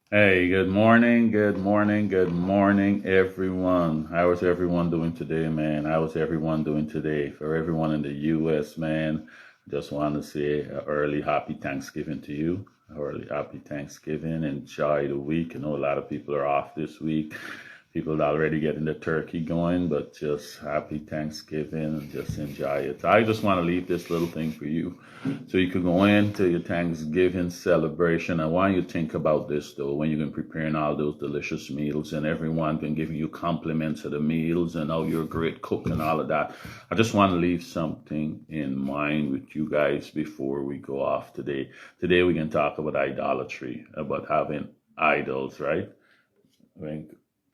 Hey, good morning, everyone. How is everyone doing today, man? How is everyone doing today? For everyone in the U.S., man, I just want to say a early happy Thanksgiving to you. Early happy Thanksgiving. Enjoy the week. I know a lot of people are off this week. People are already getting the turkey going, but just happy Thanksgiving and just enjoy it. I just want to leave this little thing for you so you can go into your Thanksgiving celebration. I want you to think about this though when you've been preparing all those delicious meals and everyone been giving you compliments of the meals and oh you're a great cook and all of that. I just want to leave something in mind with you guys before we go off today. Today we can talk about idolatry, about having idols, right? When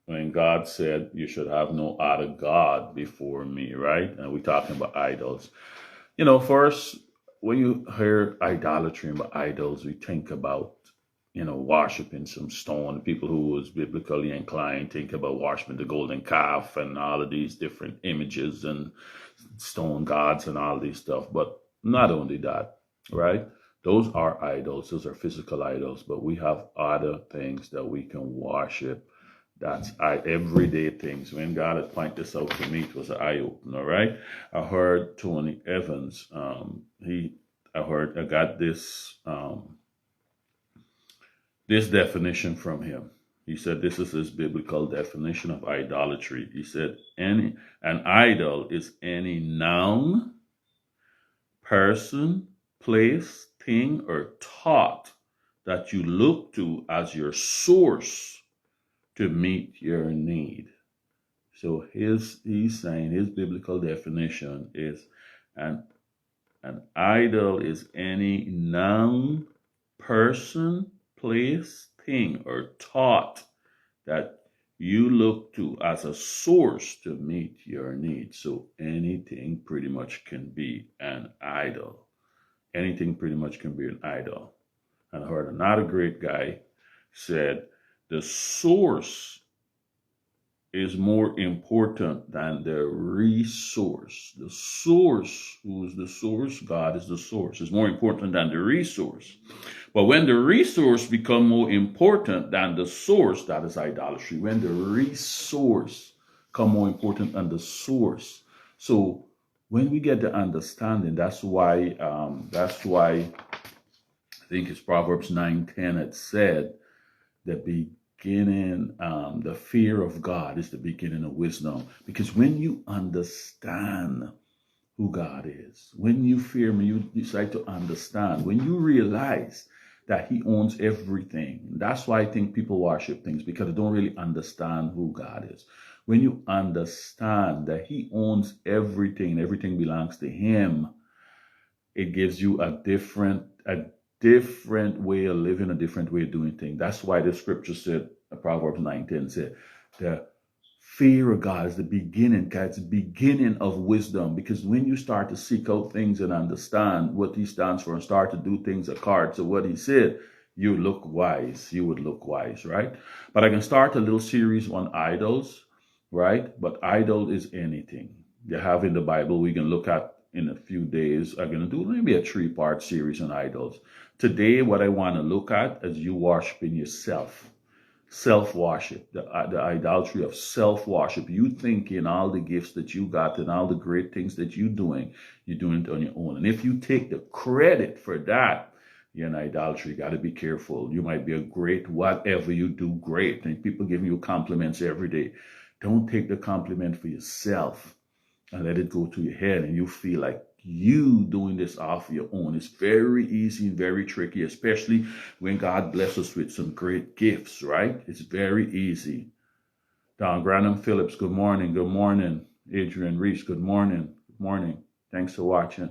when God said you should have no other God before me, right? And we're talking about idols. First, when you hear idolatry and idols, we think about, worshiping some stone. People who was biblically inclined think about worshiping the golden calf and all of these different images and stone gods and all these stuff. But not only that, right? Those are idols, those are physical idols, but we have other things that we can worship. That's everyday things. When God had pointed this out to me, it was an eye opener, right? I heard Tony Evans. I got this definition from him. He said this is his biblical definition of idolatry. He said an idol is any noun, person, place, thing, or thought that you look to as your source to meet your need. So he's saying his biblical definition is an an idol is any noun, person, place, thing, or thought that you look to as a source to meet your needs. So anything pretty much can be an idol. Anything pretty much can be an idol. And I heard another great guy said the source is more important than the resource. The source, who is the source? God is the source, is more important than the resource. But when the resource become more important than the source, that is idolatry. When the resource come more important than the source. So when we get the understanding, that's why I think it's Proverbs 9:10 it said the the fear of God is the beginning of wisdom. Because when you understand who God is, when you fear Him, you decide to understand, when you realize that He owns everything. That's why I think people worship things, because they don't really understand who God is. When you understand that He owns everything, everything belongs to Him, it gives you a different way of living, a different way of doing things. That's why the scripture said, Proverbs 9:10 said, the fear of God is the beginning, God, it's the beginning of wisdom. Because when you start to seek out things and understand what He stands for and start to do things according to what He said, you look wise. You would look wise, right? But I can start a little series on idols, right? But idol is anything. You have in the Bible, we can look at in a few days. I'm going to do maybe a 3-part series on idols. Today, what I want to look at is you worshiping yourself. Self-worship, the idolatry of self-worship. You thinking all the gifts that you got and all the great things that you're doing it on your own. And if you take the credit for that, you're in idolatry. You got to be careful. You might be a great whatever you do great. And people giving you compliments every day. Don't take the compliment for yourself and let it go to your head and you feel like you doing this off your own. It's very easy and very tricky, especially when God blesses us with some great gifts, right? It's very easy. Don Granham Phillips, good morning. Good morning. Adrian Reese, good morning. Good morning. Thanks for watching.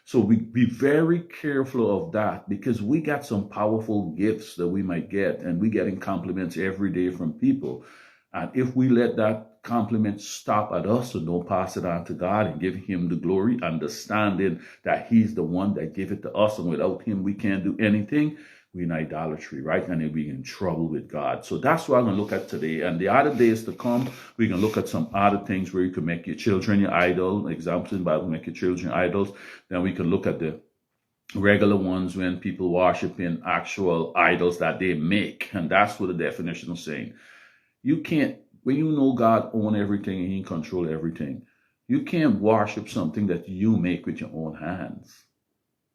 So we be very careful of that, because we got some powerful gifts that we might get, and we getting compliments every day from people. And if we let that compliment stop at us and don't pass it on to God and give Him the glory, understanding that He's the one that gave it to us, and without Him we can't do anything, we're in idolatry, right? And we're in trouble with God. So that's what I'm going to look at today. And the other days to come, we can look at some other things where you can make your children your idol. Examples in the Bible, make your children idols. Then we can look at the regular ones when people worship in actual idols that they make. And that's what the definition is saying. You can't, when you know God owns everything and He control everything, you can't worship something that you make with your own hands,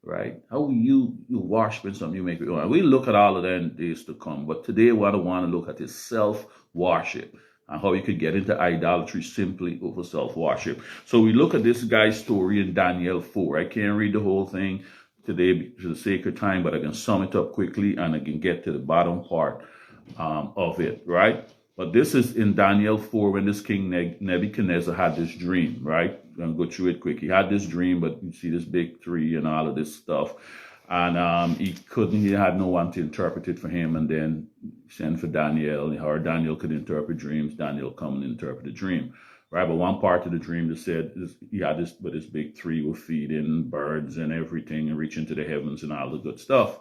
right? How you worshiping something you make with your own. We look at all of that in days to come, but today what I want to look at is self-worship and how you could get into idolatry simply over self-worship. So we look at this guy's story in Daniel 4. I can't read the whole thing today for the sake of time, but I can sum it up quickly and I can get to the bottom part of it, right? But this is in Daniel 4 when this king Nebuchadnezzar had this dream, right? I'm going to go through it quick. He had this dream, but you see this big tree and all of this stuff. And he had no one to interpret it for him. And then send for Daniel, or Daniel could interpret dreams. Daniel come and interpret the dream, right? But one part of the dream that said he had this big tree with feeding birds and everything and reaching to the heavens and all the good stuff.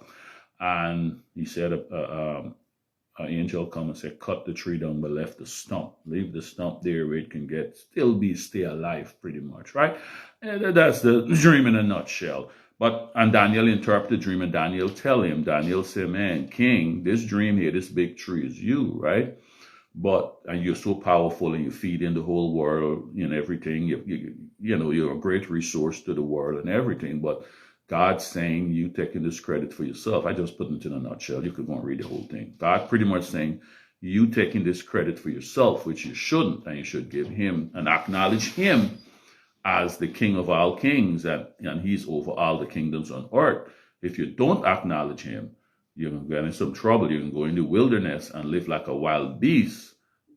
And he said, an angel come and said, cut the tree down but left the stump. Leave the stump there where it can stay alive pretty much, right? And that's the dream in a nutshell. And Daniel interpreted the dream and Daniel said, man, king, this dream here, this big tree is you, right? And you're so powerful and you feed in the whole world and everything. You're a great resource to the world and everything, but God's saying you taking this credit for yourself. I just put it in a nutshell. You could go and read the whole thing. God pretty much saying you taking this credit for yourself, which you shouldn't, and you should give him and acknowledge him as the king of all kings, and he's over all the kingdoms on earth. If you don't acknowledge him, you're going to get in some trouble. You can go in the wilderness and live like a wild beast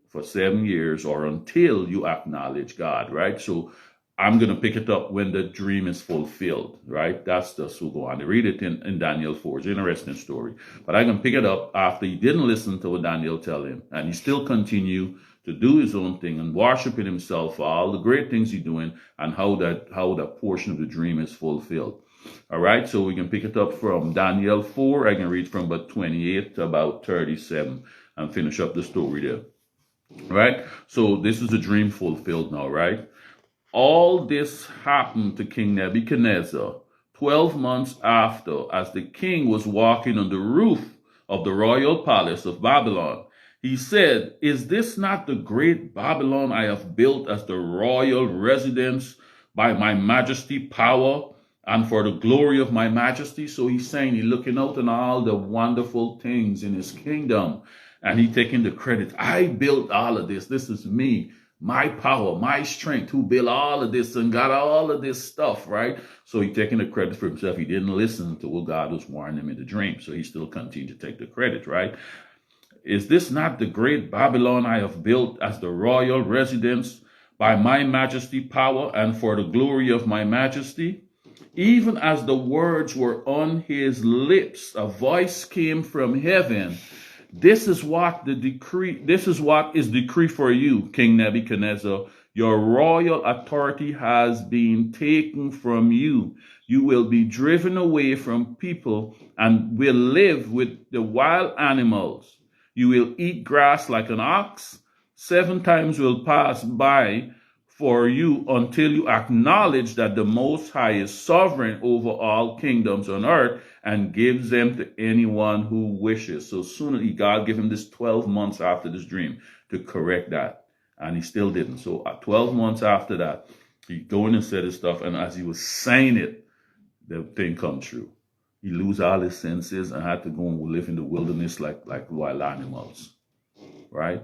for 7 years or until you acknowledge God, right? So I'm going to pick it up when the dream is fulfilled, right? That's just we'll go on to read it in Daniel 4. It's an interesting story. But I can pick it up after he didn't listen to what Daniel tell him. And he still continue to do his own thing and worshiping himself for all the great things he's doing and how that portion of the dream is fulfilled. All right, so we can pick it up from Daniel 4. I can read from about 28 to about 37 and finish up the story there. All right, so this is a dream fulfilled now, right? All this happened to King Nebuchadnezzar 12 months after, as the king was walking on the roof of the royal palace of Babylon. He said, is this not the great Babylon I have built as the royal residence by my majesty power and for the glory of my majesty? So he's saying he's looking out on all the wonderful things in his kingdom and he taking the credit. I built all of this. This is me. My power, my strength, who built all of this and got all of this stuff, right? So he's taking the credit for himself. He didn't listen to what God was warning him in the dream. So he still continued to take the credit, right? Is this not the great Babylon I have built as the royal residence by my majesty power and for the glory of my majesty? Even as the words were on his lips, a voice came from heaven. This is what is decree for you, King Nebuchadnezzar. Your royal authority has been taken from you. You will be driven away from people and will live with the wild animals. You will eat grass like an ox. 7 times will pass by for you until you acknowledge that the Most High is sovereign over all kingdoms on earth and gives them to anyone who wishes. So soon God gave him this 12 months after this dream to correct that. And he still didn't. So 12 months after that, he go in and said his stuff. And as he was saying it, the thing come true. He lose all his senses and had to go and live in the wilderness like wild animals, right?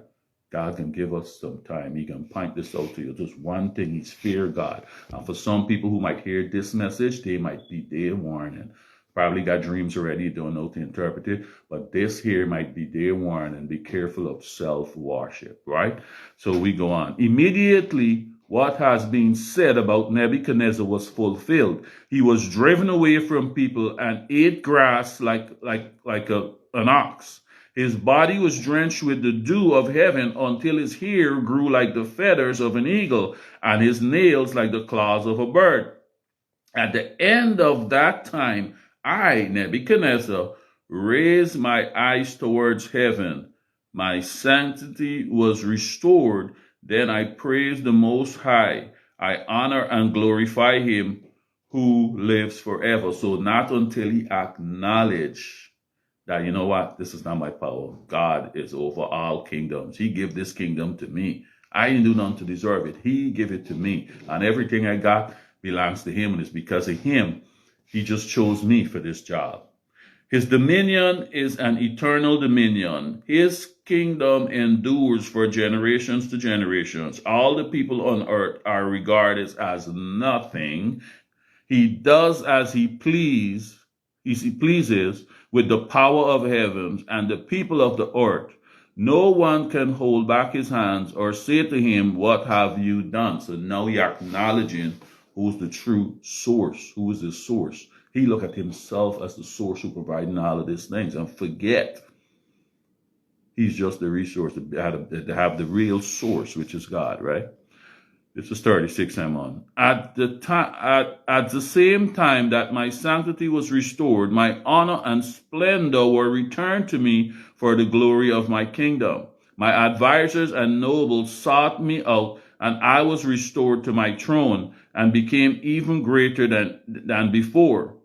God can give us some time. He can point this out to you. Just one thing is fear God. And for some people who might hear this message, they might be their warning. Probably got dreams already, don't know to interpret it. But this here might be their warning. Be careful of self-worship, right? So we go on. Immediately, what has been said about Nebuchadnezzar was fulfilled. He was driven away from people and ate grass like an ox. His body was drenched with the dew of heaven until his hair grew like the feathers of an eagle and his nails like the claws of a bird. At the end of that time, I, Nebuchadnezzar, raised my eyes towards heaven. My sanctity was restored. Then I praised the Most High. I honor and glorify him who lives forever. So not until he acknowledge that, you know what, this is not my power. God is over all kingdoms. He give this kingdom to me. I didn't do nothing to deserve it. He give it to me. And everything I got belongs to him. And it's because of him. He just chose me for this job. His dominion is an eternal dominion. His kingdom endures for generations to generations. All the people on earth are regarded as nothing. He does as he pleases with the power of heavens and the people of the earth. No one can hold back his hands or say to him, what have you done? So now he acknowledging who's the true source, who is the source. He look at himself as the source who providing all of these things and forget he's just the resource to have the real source, which is God, right? This is 36 I'm on. At the same time that my sanctity was restored, my honor and splendor were returned to me for the glory of my kingdom. My advisors and nobles sought me out, and I was restored to my throne and became even greater than before.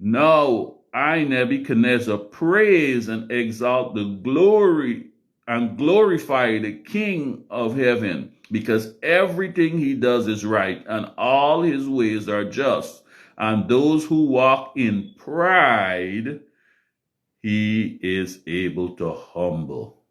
Now I, Nebuchadnezzar, praise and exalt the glory and glorify the King of heaven, because everything he does is right and all his ways are just. And those who walk in pride, he is able to humble.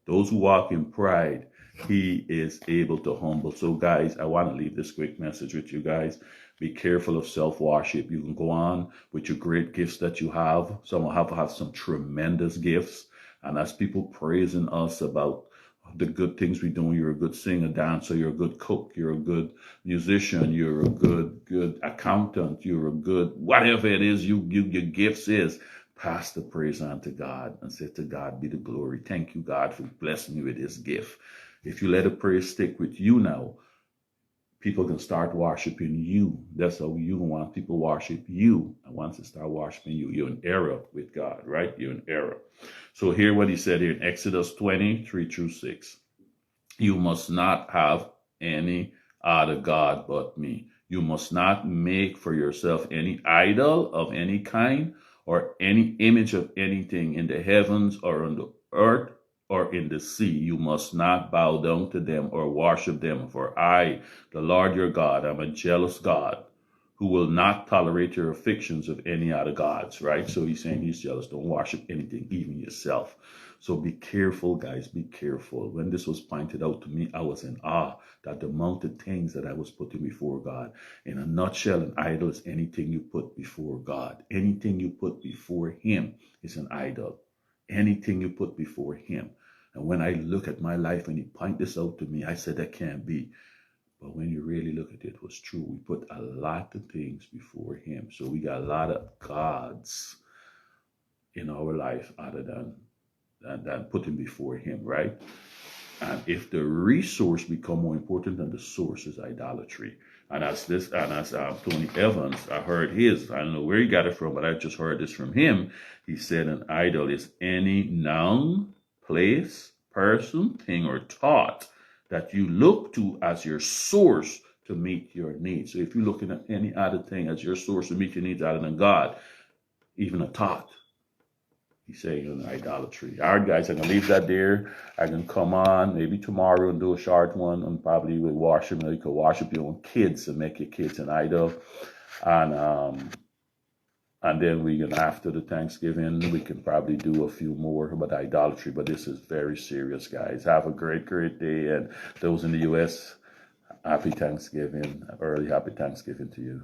Those who walk in pride, he is able to humble. So guys, I want to leave this quick message with you guys. Be careful of self-worship. You can go on with your great gifts that you have. Some have some tremendous gifts. And as people praising us about the good things we do, you're a good singer, dancer, you're a good cook, you're a good musician, you're a good accountant, you're a good, whatever it is your gifts is, pass the praise on to God and say, to God be the glory. Thank you, God, for blessing me with this gift. If you let a praise stick with you now, people can start worshiping you. That's how you want people worship you. And once they start worshiping you, you're in error with God, right? You're in error. So hear what he said here in Exodus 20:3-6. You must not have any other God but me. You must not make for yourself any idol of any kind or any image of anything in the heavens or on the earth or in the sea. You must not bow down to them or worship them. For I, the Lord your God, am a jealous God who will not tolerate your afflictions of any other gods, right? So he's saying he's jealous. Don't worship anything, even yourself. So be careful, guys. Be careful. When this was pointed out to me, I was in awe that the amount of things that I was putting before God. In a nutshell, an idol is anything you put before God. Anything you put before him is an idol. Anything you put before him. And when I look at my life and he pointed this out to me, I said, that can't be. But when you really look at it, it was true. We put a lot of things before him. So we got a lot of gods in our life other than putting before him, right? And if the resource become more important than the source, is idolatry. And as Tony Evans, I heard his, I don't know where he got it from, but I just heard this from him. He said an idol is any noun, place, person, thing, or thought that you look to as your source to meet your needs. So if you're looking at any other thing as your source to meet your needs other than God, even a thought, he's saying an idolatry. All right, guys, I'm going to leave that there. I can come on maybe tomorrow and do a short one and probably with worship. You could worship your own kids and make your kids an idol. And then we can, after the Thanksgiving, we can probably do a few more about idolatry. But this is very serious, guys. Have a great, great day. And those in the U.S., happy Thanksgiving. Early happy Thanksgiving to you.